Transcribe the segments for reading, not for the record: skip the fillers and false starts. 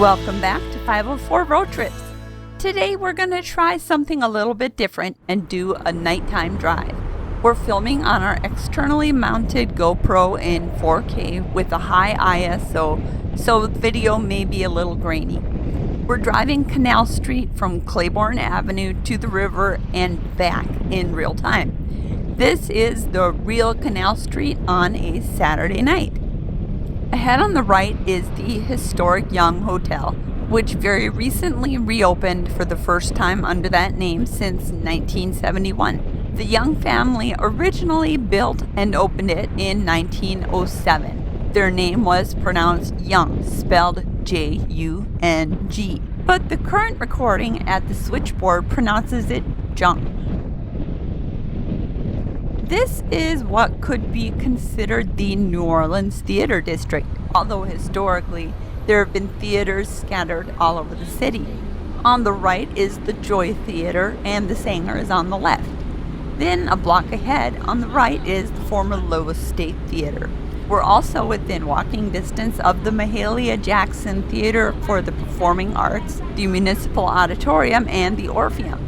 Welcome back to 504 Road Trips. Today we're going to try something a little bit different and do a nighttime drive. We're filming on our externally mounted GoPro in 4K with a high ISO, so the video may be a little grainy. We're driving Canal Street from Claiborne Avenue to the river and back in real time. This is the real Canal Street on a Saturday night. Ahead on the right is the historic Young Hotel, which very recently reopened for the first time under that name since 1971. The Young family originally built and opened it in 1907. Their name was pronounced Young, spelled J-U-N-G, but the current recording at the switchboard pronounces it Jung. This is what could be considered the New Orleans theater district, although historically there have been theaters scattered all over the city. On the right is the Joy Theater and the Sanger is on the left. Then a block ahead on the right is the former Lois State Theater. We're also within walking distance of the Mahalia Jackson Theater for the Performing Arts, the Municipal Auditorium, and the Orpheum.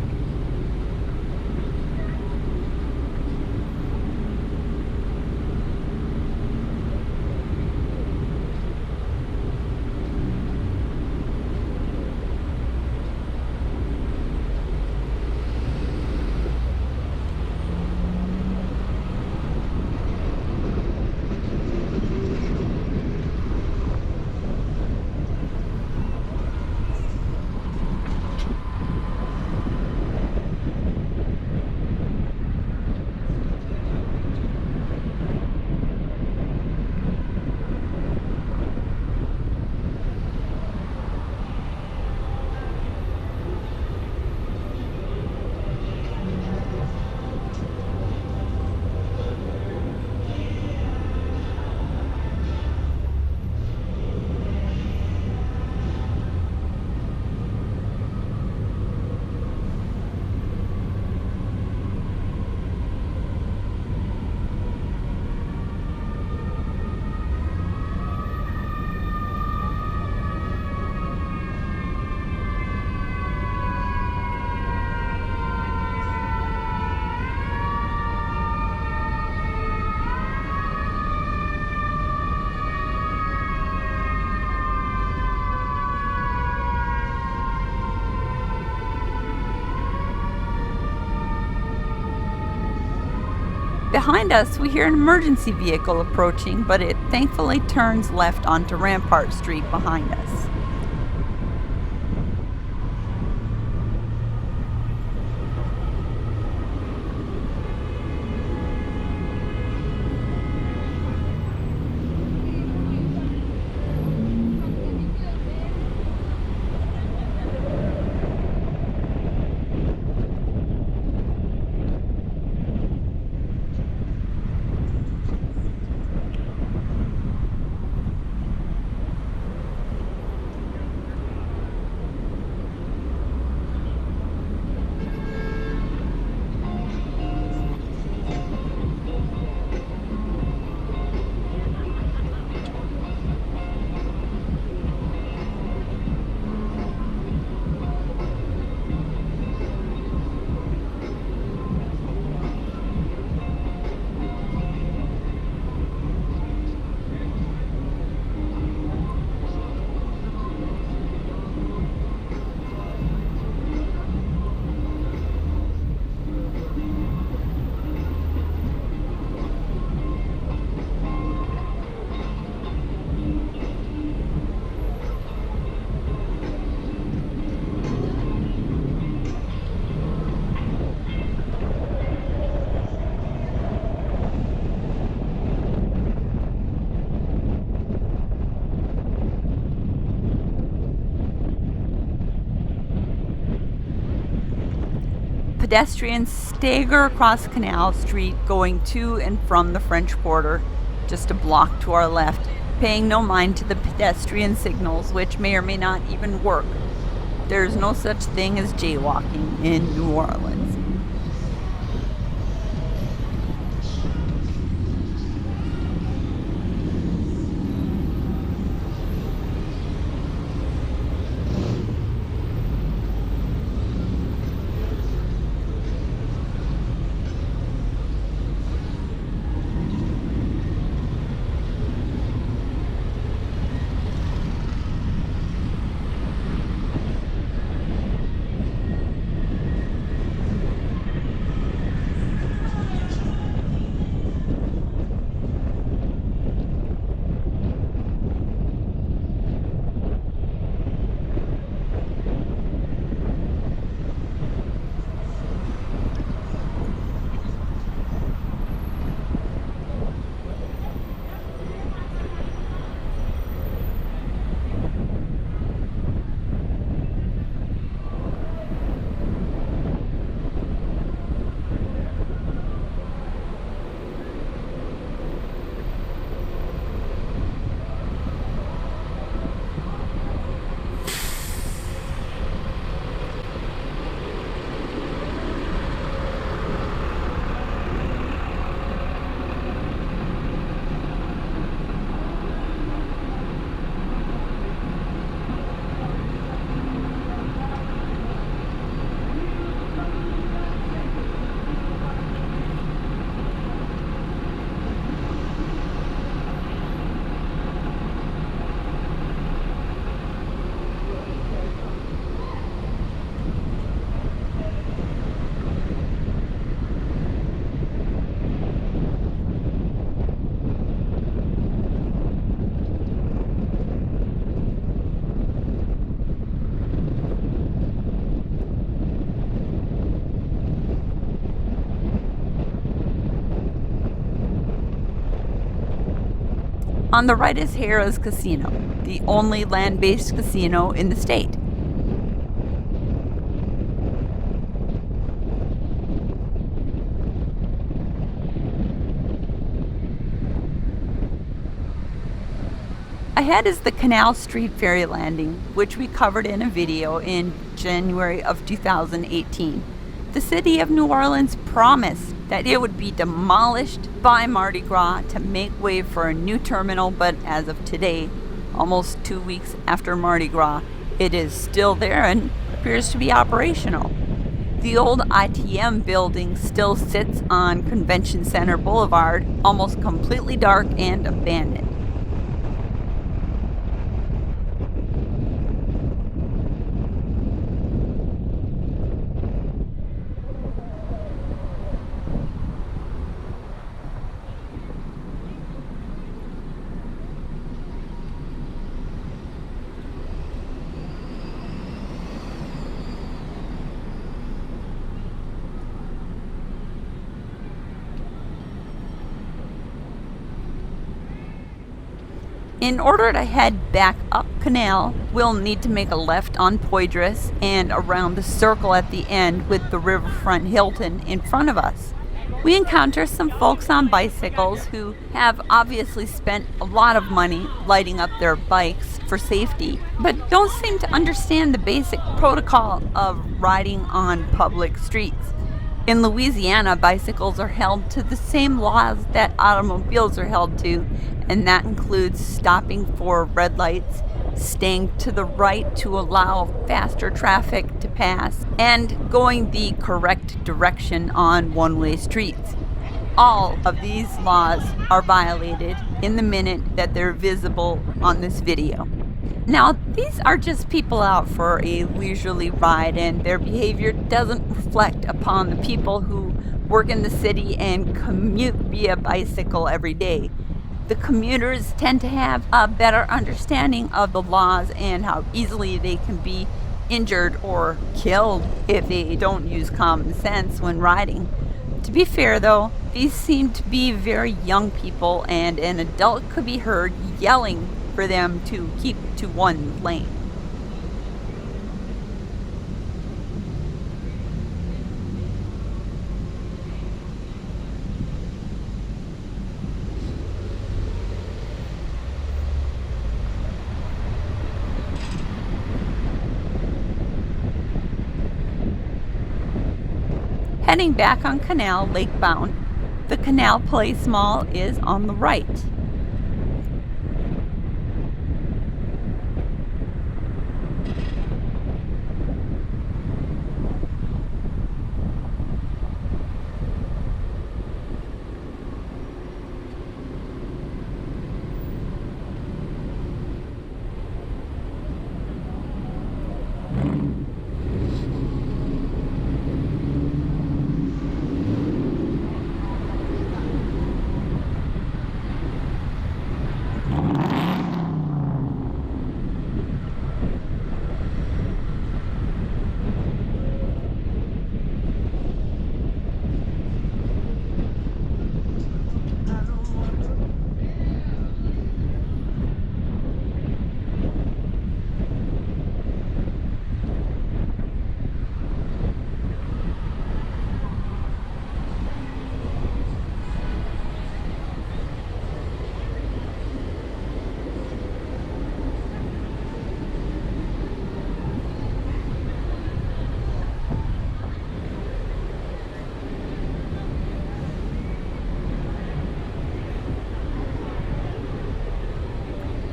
Behind us, we hear an emergency vehicle approaching, but it thankfully turns left onto Rampart Street behind us. Pedestrians stagger across Canal Street going to and from the French Quarter, just a block to our left, paying no mind to the pedestrian signals, which may or may not even work. There's no such thing as jaywalking in New Orleans. On the right is Harrah's Casino, the only land-based casino in the state. Ahead is the Canal Street ferry landing, which we covered in a video in January of 2018. The city of New Orleans promised that it would be demolished by Mardi Gras to make way for a new terminal, but as of today, almost 2 weeks after Mardi Gras, it is still there and appears to be operational. The old ITM building still sits on Convention Center Boulevard, almost completely dark and abandoned. In order to head back up Canal, we'll need to make a left on Poydras and around the circle at the end with the Riverfront Hilton in front of us. We encounter some folks on bicycles who have obviously spent a lot of money lighting up their bikes for safety, but don't seem to understand the basic protocol of riding on public streets. In Louisiana, bicycles are held to the same laws that automobiles are held to, and that includes stopping for red lights, staying to the right to allow faster traffic to pass, and going the correct direction on one-way streets. All of these laws are violated in the minute that they're visible on this video. Now, these are just people out for a leisurely ride, and their behavior doesn't reflect upon the people who work in the city and commute via bicycle every day. The commuters tend to have a better understanding of the laws and how easily they can be injured or killed if they don't use common sense when riding. To be fair though, these seem to be very young people, and an adult could be heard yelling for them to keep to one lane. Heading back on Canal lakebound, the Canal Place Mall is on the right.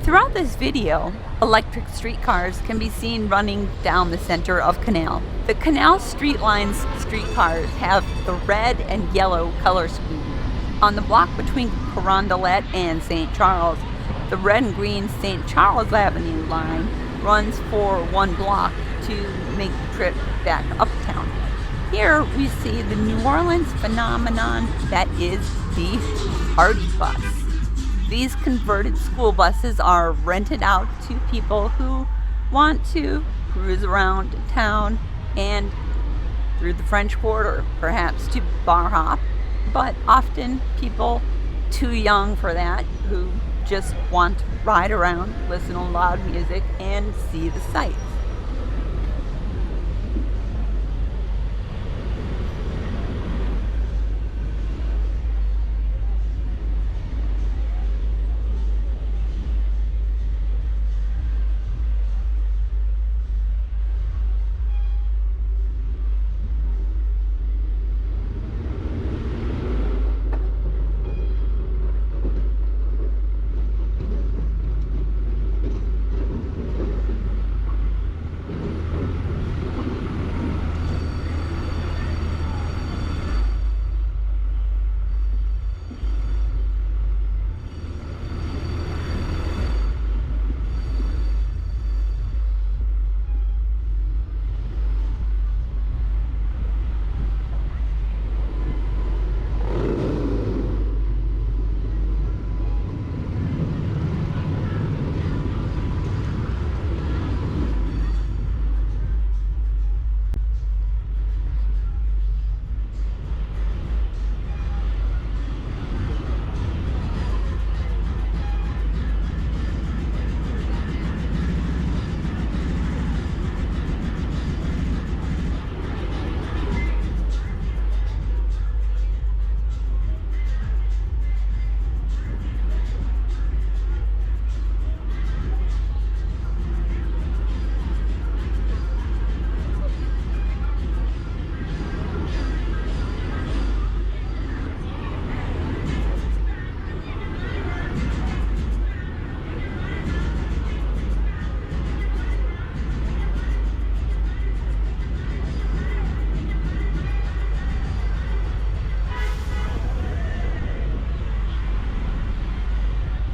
Throughout this video, electric streetcars can be seen running down the center of Canal. The Canal Street Line's streetcars have the red and yellow color scheme. On the block between Carondelet and St. Charles, the red and green St. Charles Avenue line runs for 1 block to make the trip back uptown. Here we see the New Orleans phenomenon that is the party bus. These converted school buses are rented out to people who want to cruise around town and through the French Quarter, perhaps to bar hop, but often people too young for that who just want to ride around, listen to loud music, and see the sights.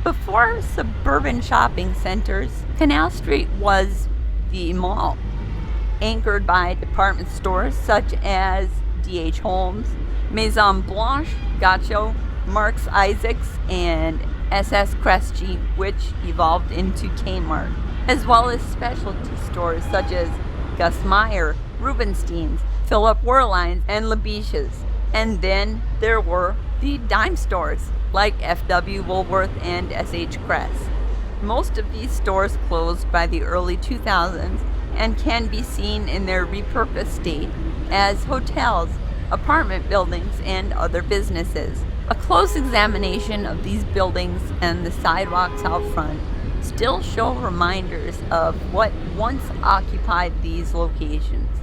Before suburban shopping centers, Canal Street was the mall, anchored by department stores such as D.H. Holmes, Maison Blanche, Gaucho, Marks Isaacs, and S.S. Cresci, which evolved into Kmart, as well as specialty stores such as Gus Meyer, Rubenstein's, Philip Werlein's, and Labiche's. And then there were the dime stores like F.W. Woolworth and S.H. Kress. Most of these stores closed by the early 2000s and can be seen in their repurposed state as hotels, apartment buildings, and other businesses. A close examination of these buildings and the sidewalks out front still show reminders of what once occupied these locations.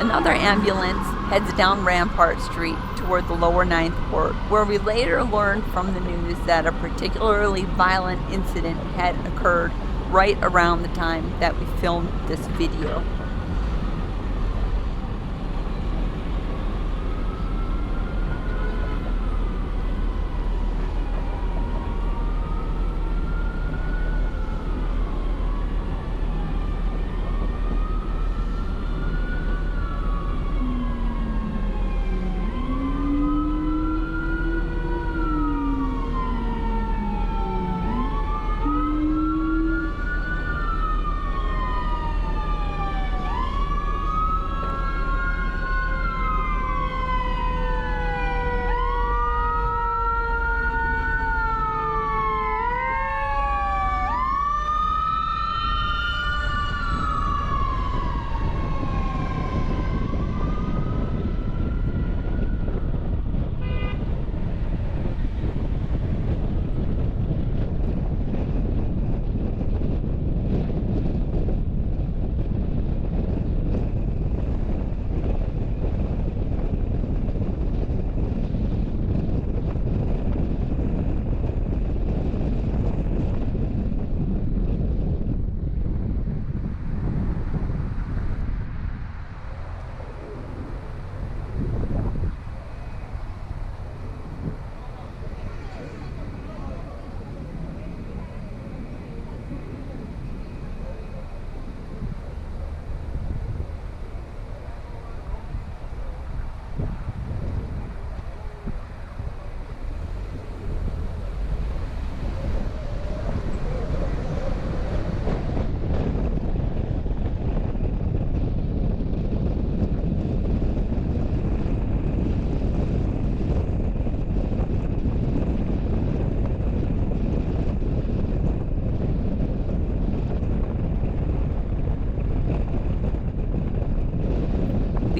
Another ambulance heads down Rampart Street toward the lower Ninth Ward, where we later learned from the news that a particularly violent incident had occurred right around the time that we filmed this video.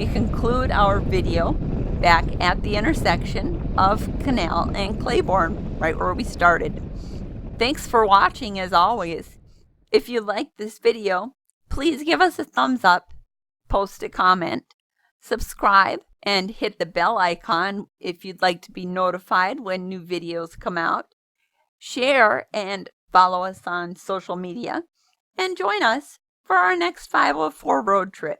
We conclude our video back at the intersection of Canal and Claiborne, right where we started. Thanks for watching as always. If you liked this video, please give us a thumbs up, post a comment, subscribe, and hit the bell icon if you'd like to be notified when new videos come out. Share and follow us on social media, and join us for our next 504 road trip.